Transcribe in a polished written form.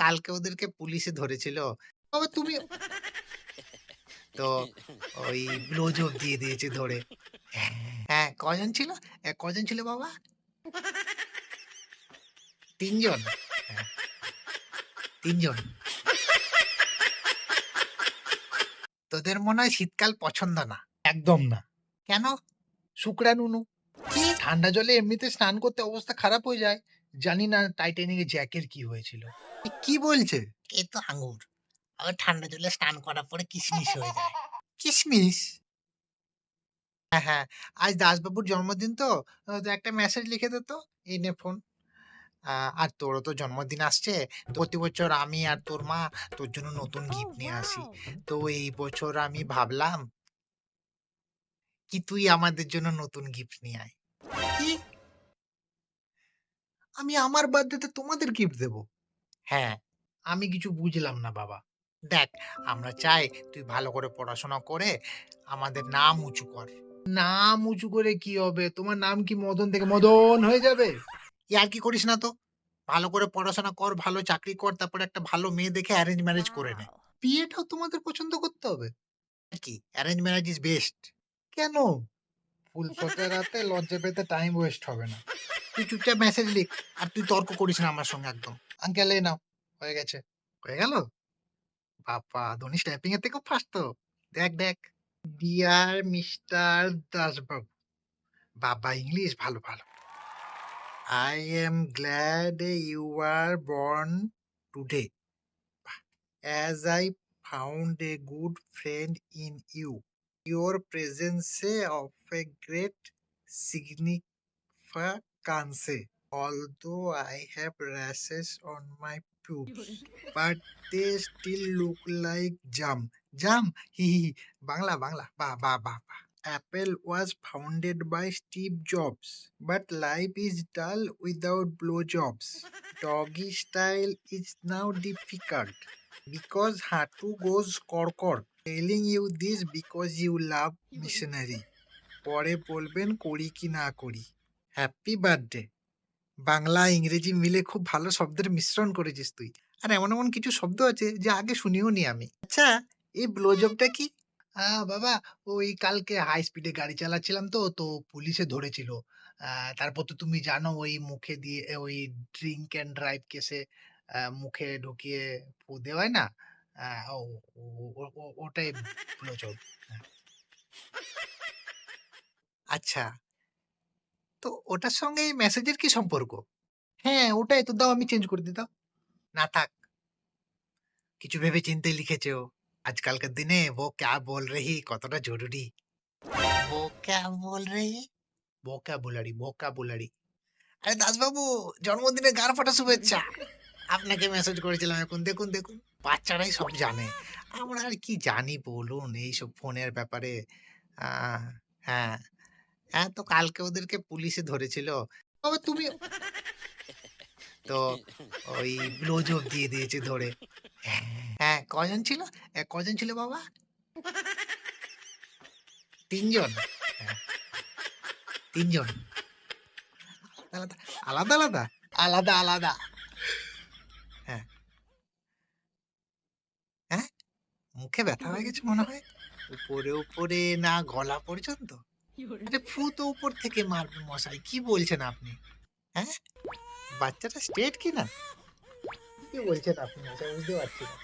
কালকে ওদেরকে পুলিশে ধরেছিল। বাবা তুমি তো ওই ব্লো জব দিয়ে দিয়েছে ধরে। হ্যাঁ, হ্যাঁ, কজন ছিল? কজন ছিল বাবা? ৩ জন? হ্যাঁ, ৩ জন। তোদের মনে হয় শীতকাল পছন্দ না। একদম না। কেন? শুকড়া নুনু। কি? ঠান্ডা জলে এমনিতে স্নান করতে অবস্থা খারাপ হয়ে যায়। জানি না টাইটানিক এ জ্যাকের কি হয়েছিল। কি বলছে? এ তো আঙ্গুর। আবার ঠান্ডা জলে স্নান করার পরে কিশমিশ হয়ে যায়। কিশমিশ? হ্যাঁ, হ্যাঁ। আজ দাসবাবুর জন্মদিন তো, তো একটা মেসেজ লিখে দে তো। এই নে ফোন। আ আর তোরও তো জন্মদিন আসছে। তো প্রতি বছর আমি আর তোর মা তোর জন্য নতুন গিফট Oh, নিয়ে আসি। wow. তো এই বছর আমি ভাবলাম কি তুই আমাদের জন্য নতুন গিফট নিয়ে আয়। কি? আমি আমার বার্থডেতে তোমাদের গিফট দেব? হ্যাঁ, আমি কিছু বুঝলাম না বাবা। দেখ, আমরা চাই তুই ভালো করে পড়াশোনা করে আমাদের নাম উঁচু কর। নাম উঁচু করে কি হবে? তোমার নাম কি মদন থেকে মদন হয়ে যাবে? ইয়ার্কি করিস না তো। ভালো করে পড়াশোনা কর, ভালো চাকরি কর, তারপরে একটা ভালো মেয়ে দেখে অ্যারেঞ্জ ম্যারেজ করে নে। Wow. বিয়েটাও তোমাদের পছন্দ করতে হবে? কি অ্যারেঞ্জ ম্যারেজ ইস বেস্ট। কেন? ফুলশয্যার রাতে লজ্জা পেতে টাইম ওয়েস্ট হবে না। তুই চুপচাপ মেসেজ লিখ। আর তুই তর্ক করিস না আমার সঙ্গে একদম। আঙ্কেল এই নাও। হয়ে গেছে। হয়ে গেল? বাবা! ধনিস টাইপিং এর থেকেও ফাস্ট তো। দেখ, দেখ। ডিয়ার মিস্টার দাসবাবু। বাবা! ইংলিশ ভালো, ভালো। I am glad you are born today, as I found a good friend in you. Your presence of a great significance, although I have rashes on my pubes, but they still look like jam. Jam? Hi hi hi. Bangla, Bangla. Ba ba ba ba. Apple was founded by Steve Jobs, but life is dull without blowjobs. Doggy style is now difficult because Hatu goes korkor. Telling you this because you love missionary. পরে বলবেন করি কি না করি। Happy birthday. Bangla ইংরেজি মিলে খুব ভালো শব্দের মিশ্রণ করেছিস তুই। আর এমন, এমন কিছু শব্দ আছে যা আগে শুনিও নি আমি। আচ্ছা, এই ব্লো জবটা কি? বাবা ওই কালকে হাই স্পিডে গাড়ি চালাচ্ছিলাম তো পুলিশে ধরেছিল। আ তারপর তো তুমি জানো ওই মুখে দিয়ে ওই ড্রিংক অ্যান্ড ড্রাইভ কেসে মুখে ঢুকিয়ে ফু দেওয়ায় না? আ ও ও ও ও ওটাই ব্লো জব। হ্যাঁ। আচ্ছা, তো ওটার সঙ্গে এই মেসেজের কি সম্পর্ক? হ্যাঁ, ওটাই তো দাও আমি চেঞ্জ করে দিই দাও। না থাক, কিছু ভেবে চিন্তে লিখেছে ও। আজকালকার দিনে "वो क्या बोल रही" কতটা জরুরি। "वो क्या बोल रही" vocabulary, vocabulary। আরে দাসবাবু জন্মদিনের গাঁড় ফাটা শুভেচ্ছা। আপনাকে মেসেজ করেছিলাম এখন দেখুন, দেখুন। বাচ্চারাই সব জানে। আমরা আর কি জানি বলুন এইসব ফোনের ব্যাপারে। আ হ্যাঁ, হ্যাঁ, তো কালকে ওদেরকে পুলিশে ধরেছিল। বাবা তুমি তো ওই ব্লোজব দিয়ে দিয়েছে ধরে। হ্যাঁ, হ্যাঁ, কজন ছিল? কজন ছিল বাবা? ৩ জন? হ্যাঁ, ৩ জন। আলাদা, আলাদা, আলাদা? আলাদা, আলাদা। হ্যাঁ, হ্যাঁ? মুখে ব্যথা হয়ে গেছে মনে হয়। উপরে, উপরে না গলা পর্যন্ত? আরে ফু তো উপর থেকে মারবে মশাই। কি বলছেন আপনি? হ্যাঁ? বাচ্চাটা স্ট্রেইট কিনা? কি বলছেন আপনি মশাই বুঝতে পারছি না।